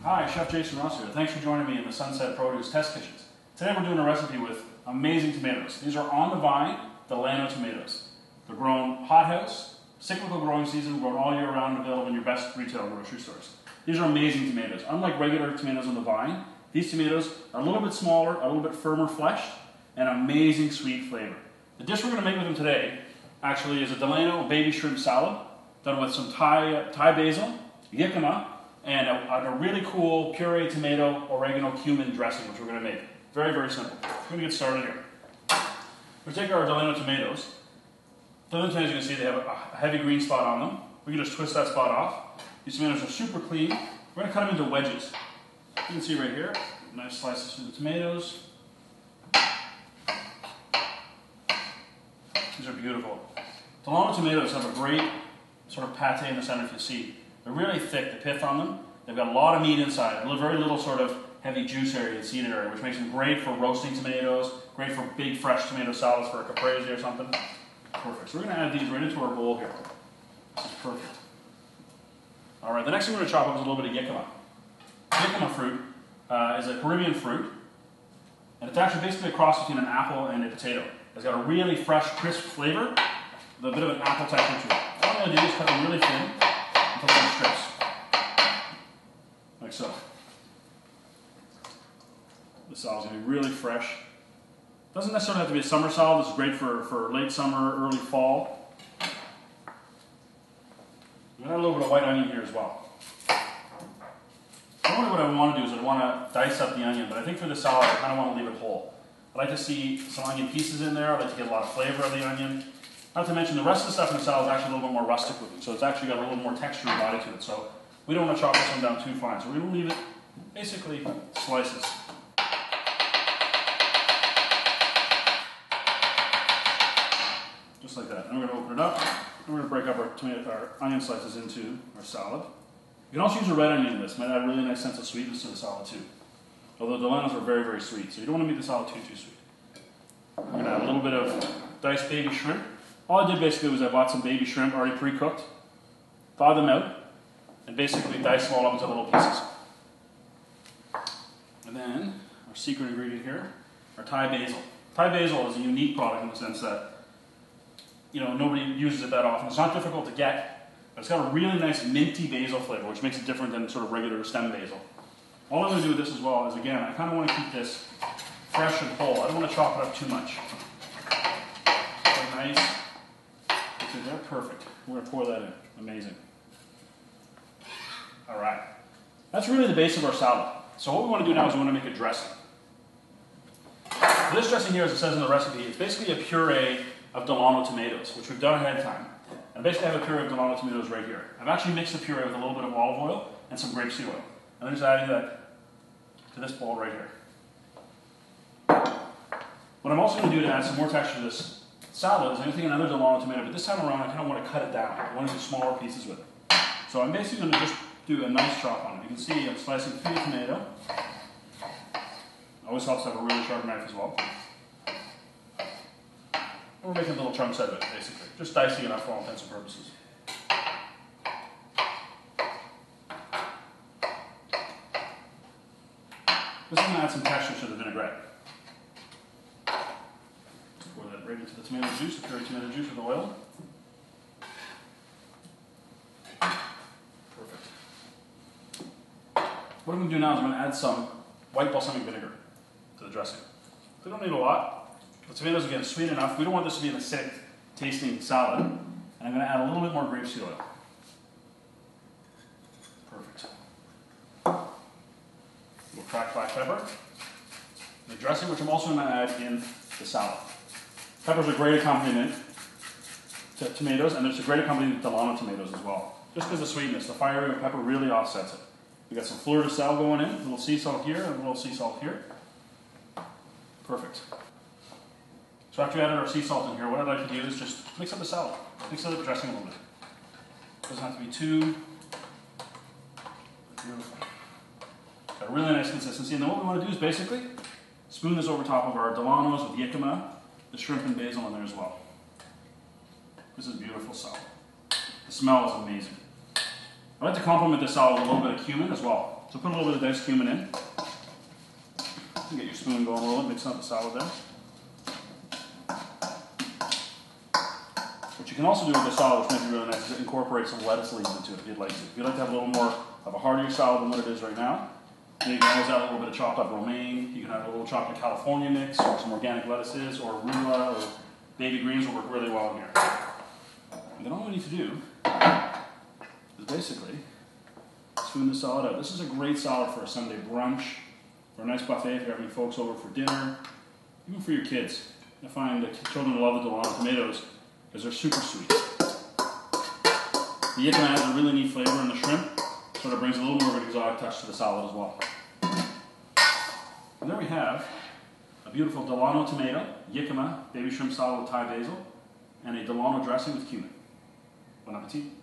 Hi, Chef Jason Ross here. Thanks for joining me in the Sunset Produce Test Kitchens. Today we're doing a recipe with amazing tomatoes. These are on the vine Delano tomatoes. They're grown hothouse, cyclical growing season, grown all year round, available in your best retail grocery stores. These are amazing tomatoes. Unlike regular tomatoes on the vine, these tomatoes are a little bit smaller, a little bit firmer fleshed, and amazing sweet flavor. The dish we're going to make with them today actually is a Delano baby shrimp salad done with some Thai basil, jicama, and a really cool puree tomato, oregano, cumin dressing, which we're going to make. Very, very simple. We're going to get started here. We're going to take our Delano tomatoes. Delano tomatoes, you can see they have a heavy green spot on them. We can just twist that spot off. These tomatoes are super clean. We're going to cut them into wedges. You can see right here, nice slices through the tomatoes. These are beautiful. Delano tomatoes have a great sort of pate in the center, if you see. They're really thick, the pith on them. They've got a lot of meat inside, very little sort of heavy juice area and seed area, which makes them great for roasting tomatoes, great for big fresh tomato salads for a caprese or something. Perfect. So we're going to add these right into our bowl here. This is perfect. All right, the next thing we're going to chop up is a little bit of jicama. Jicama fruit is a Caribbean fruit, and it's actually basically a cross between an apple and a potato. It's got a really fresh, crisp flavor with a bit of an apple texture to it. All I'm going to do is cut them really thin until they're in strips. Like so. The salad's going to be really fresh. Doesn't necessarily have to be a summer salad. This is great for late summer, early fall. I'm going to add a little bit of white onion here as well. Normally what I want to do is I want to dice up the onion, but I think for the salad I kind of want to leave it whole. I like to see some onion pieces in there. I like to get a lot of flavor of the onion. Not to mention the rest of the stuff in the salad is actually a little bit more rustic looking, so it's actually got a little more texture and body to it. So we don't want to chop this one down too fine, so we're going to leave it basically slices. Just like that. And we're going to open it up, and we're going to break up our onion slices into our salad. You can also use a red onion in this. It might add a really nice sense of sweetness to the salad too. Although the Delanos are very, very sweet, so you don't want to make the salad too sweet. We're going to add a little bit of diced baby shrimp. All I did basically was I bought some baby shrimp already pre-cooked, thawed them out, and basically diced them all up into little pieces. And then our secret ingredient here, our Thai basil. Thai basil is a unique product in the sense that nobody uses it that often. It's not difficult to get, but it's got a really nice minty basil flavor, which makes it different than sort of regular stem basil. All I'm going to do with this as well is, again, I kind of want to keep this fresh and whole. I don't want to chop it up too much. So nice. Okay, there, perfect. We're going to pour that in. Amazing. All right. That's really the base of our salad. So what we want to do now is we want to make a dressing. This dressing here, as it says in the recipe, it's basically a puree of Delano tomatoes, which we've done ahead of time. I basically have a puree of Delano tomatoes right here. I've actually mixed the puree with a little bit of olive oil and some grapeseed oil. And I'm just adding that to this bowl right here. What I'm also going to do to add some more texture to this salad is I'm going to take another Delano tomato, but this time around I kind of want to cut it down. I want to do smaller pieces with it. So I'm basically going to just do a nice chop on it. You can see I'm slicing through the tomato. Always helps to have a really sharp knife as well. And we're making little chunks out of it, basically. Just dicing it up for all intents and purposes. This is going to add some texture to the vinaigrette. Pour that right into the tomato juice, the puree tomato juice with oil. Perfect. What I'm going to do now is I'm going to add some white balsamic vinegar to the dressing. We don't need a lot. The tomatoes are getting sweet enough. We don't want this to be an acidic tasting salad. And I'm going to add a little bit more grapeseed oil. Perfect. Little cracked black pepper, the dressing, which I'm also going to add in the salad. Pepper's a great accompaniment to tomatoes, and there's a great accompaniment to Delano tomatoes as well. Just because of the sweetness, the fiery pepper really offsets it. We got some fleur de sel going in, a little sea salt here, and a little sea salt here. Perfect. So after we added our sea salt in here, what I'd like to do is just mix up the salad, mix up the dressing a little bit. Doesn't have to be too beautiful. Got a really nice consistency, and then what we want to do is basically spoon this over top of our Delanos with jicama, the shrimp and basil in there as well. This is beautiful salad. The smell is amazing. I like to complement this salad with a little bit of cumin as well. So put a little bit of diced cumin in. Get your spoon going a little bit, mixing up the salad there. What you can also do with the salad, which might be really nice, is incorporate some lettuce leaves into it if you'd like to. If you'd like to have a little more of a heartier salad than what it is right now, you can always add a little bit of chopped up romaine. You can add a little chopped California mix, or some organic lettuces, or arugula, or baby greens will work really well in here. And then all we need to do is basically spoon the salad out. This is a great salad for a Sunday brunch, for a nice buffet if you're having folks over for dinner, even for your kids. I find that children love the Delano tomatoes because they're super sweet. The yicama has a really neat flavor in the shrimp, sort of brings a little more of an exotic touch to the salad as well. And there we have a beautiful Delano tomato, yicama, baby shrimp salad with Thai basil, and a Delano dressing with cumin. Bon appetit.